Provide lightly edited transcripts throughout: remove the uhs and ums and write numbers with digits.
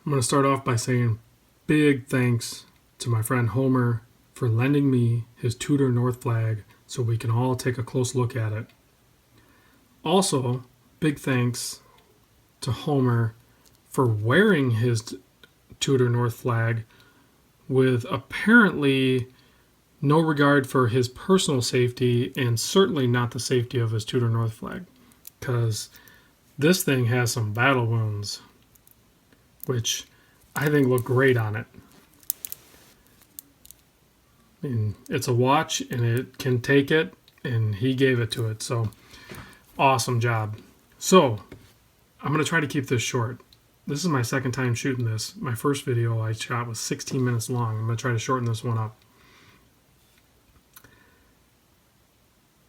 I'm going to start off by saying big thanks to my friend Homer for lending me his Tudor North flag so we can all take a close look at it. Also, big thanks to Homer for wearing his Tudor North flag with apparently no regard for his personal safety and certainly not the safety of his Tudor North flag, because this thing has some battle wounds, which I think look great on it. I mean, it's a watch and it can take it, and he gave it to it, so awesome job. So I'm going to try to keep this short. This is my second time shooting this. My first video I shot was 16 minutes long. I'm going to try to shorten this one up.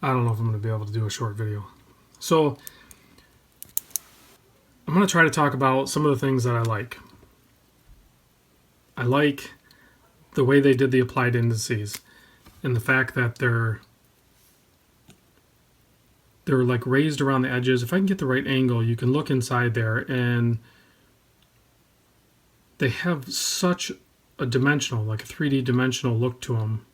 I don't know if I'm going to be able to do a short video. So I'm going to try to talk about some of the things that I like. I like the way they did the applied indices and the fact that they're like raised around the edges. If I can get the right angle, you can look inside there, and they have such a dimensional, like a 3D dimensional look to them.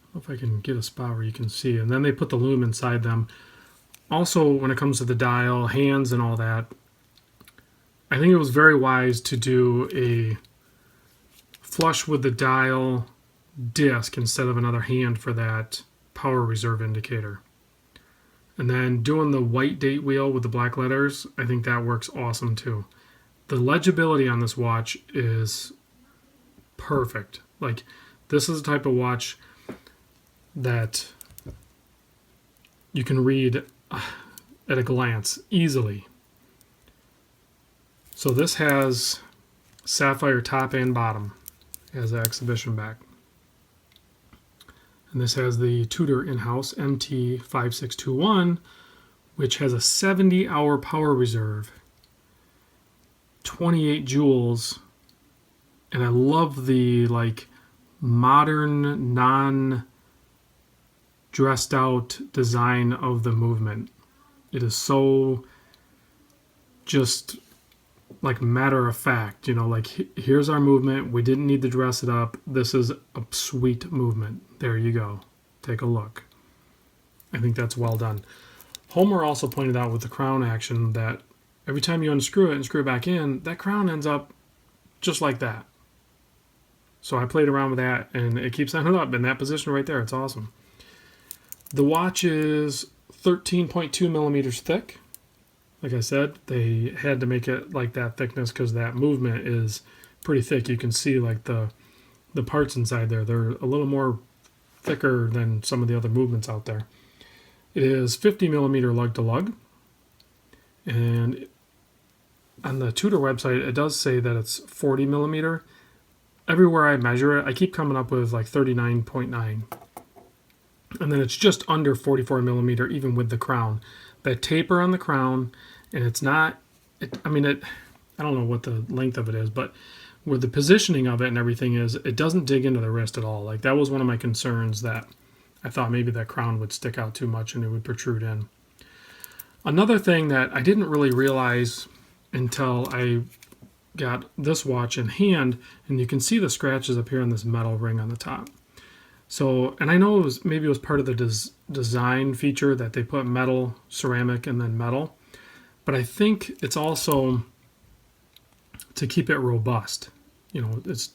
I don't know if I can get a spot where you can see. And then they put the lume inside them. Also, when it comes to the dial, hands, and all that, I think it was very wise to do a flush with the dial disc instead of another hand for that power reserve indicator. And then doing the white date wheel with the black letters, I think that works awesome too. The legibility on this watch is perfect. Like, this is the type of watch that you can read at a glance easily. So this has sapphire top and bottom as an exhibition back. And this has the Tudor in-house MT5621, which has a 70-hour power reserve, 28 joules, and I love the like modern, non-dressed out design of the movement. It is so just like matter of fact, you know, like here's our movement. We didn't need to dress it up. This is a sweet movement. There you go. Take a look. I think that's well done. Homer also pointed out with the crown action that every time you unscrew it and screw it back in, that crown ends up just like that. So I played around with that, and it keeps ending up in that position right there. It's awesome. The watch is 13.2 millimeters thick. Like I said, they had to make it like that thickness because that movement is pretty thick. You can see like the parts inside there. They're a little more thicker than some of the other movements out there. It is 50 millimeter lug to lug. And on the Tudor website, it does say that it's 40 millimeter. Everywhere I measure it, I keep coming up with like 39.9. And then it's just under 44 millimeter, even with the crown. That taper on the crown, and it's not, I don't know what the length of it is, but where the positioning of it and everything is, it doesn't dig into the wrist at all. Like, that was one of my concerns, that I thought maybe that crown would stick out too much and it would protrude in. Another thing that I didn't really realize until I got this watch in hand, and you can see the scratches up here on this metal ring on the top. So, and I know maybe it was part of the design feature that they put metal, ceramic, and then metal. But I think it's also to keep it robust. You know, it's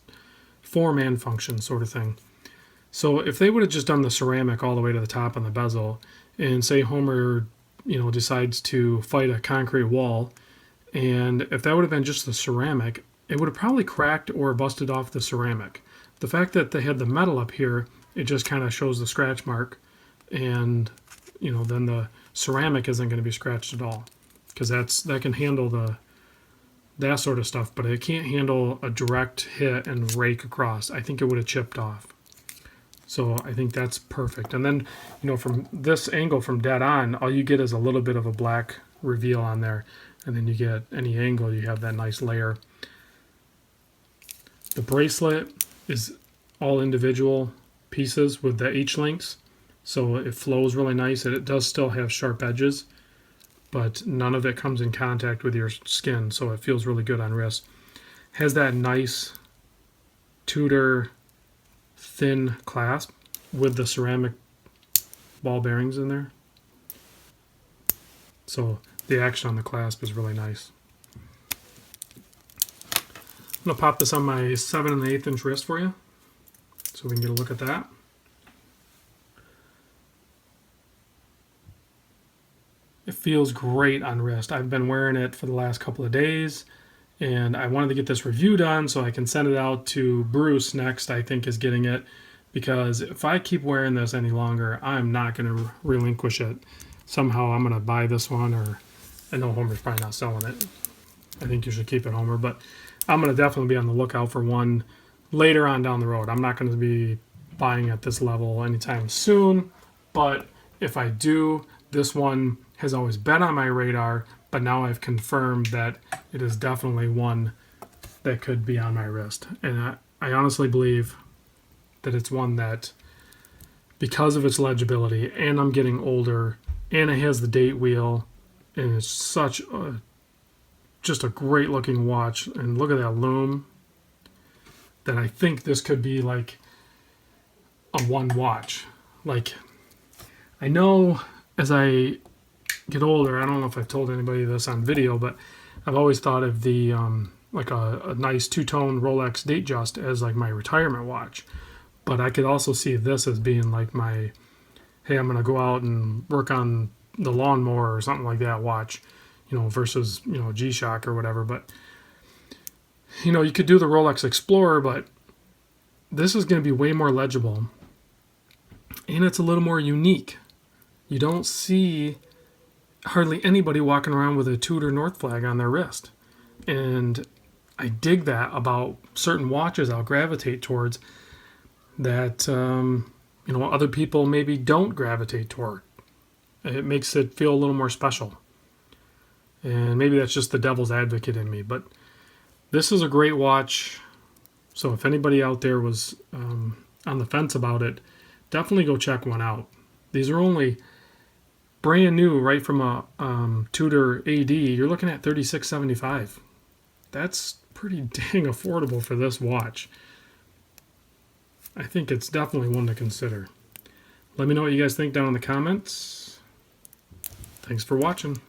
form and function sort of thing. So if they would have just done the ceramic all the way to the top on the bezel, and say Homer, you know, decides to fight a concrete wall, and if that would have been just the ceramic, it would have probably cracked or busted off the ceramic. The fact that they had the metal up here, it just kind of shows the scratch mark, and you know, then the ceramic isn't going to be scratched at all, because that can handle that sort of stuff, but it can't handle a direct hit and rake across. I think it would have chipped off. So I think that's perfect. And then, you know, from this angle, from dead on, all you get is a little bit of a black reveal on there, and then you get any angle, you have that nice layer. The bracelet is all individual pieces with the H links, so it flows really nice, and it does still have sharp edges, but none of it comes in contact with your skin, so it feels really good on wrist. Has that nice Tudor thin clasp with the ceramic ball bearings in there. So the action on the clasp is really nice. I'm going to pop this on my 7 1/8 inch wrist for you so we can get a look at that. It feels great on wrist. I've been wearing it for the last couple of days, and I wanted to get this review done so I can send it out to Bruce next. I think is getting it, because if I keep wearing this any longer, I'm not going to relinquish it. Somehow I'm going to buy this one, or I know Homer's probably not selling it. I think you should keep it, Homer, but I'm going to definitely be on the lookout for one later on down the road. I'm not going to be buying at this level anytime soon, but if I do, this one has always been on my radar, but now I've confirmed that it is definitely one that could be on my wrist. And I honestly believe that it's one that, because of its legibility, and I'm getting older, and it has the date wheel, and it's such a just a great looking watch, and look at that lume, that I think this could be like a one watch. Like, I know as I get older, I don't know if I've told anybody this on video, but I've always thought of the like a nice two-tone Rolex Datejust as like my retirement watch. But I could also see this as being like my, hey, I'm gonna go out and work on the lawnmower or something like that watch, you know, versus, you know, G-Shock or whatever. But, you know, you could do the Rolex Explorer, but this is going to be way more legible, and it's a little more unique. You don't see hardly anybody walking around with a Tudor North flag on their wrist, and I dig that about certain watches I'll gravitate towards that, you know, other people maybe don't gravitate toward. It makes it feel a little more special. And maybe that's just the devil's advocate in me, but this is a great watch. So if anybody out there was on the fence about it, definitely go check one out. These are only brand new, right from a Tudor AD. You're looking at $36.75. That's pretty dang affordable for this watch. I think it's definitely one to consider. Let me know what you guys think down in the comments. Thanks for watching.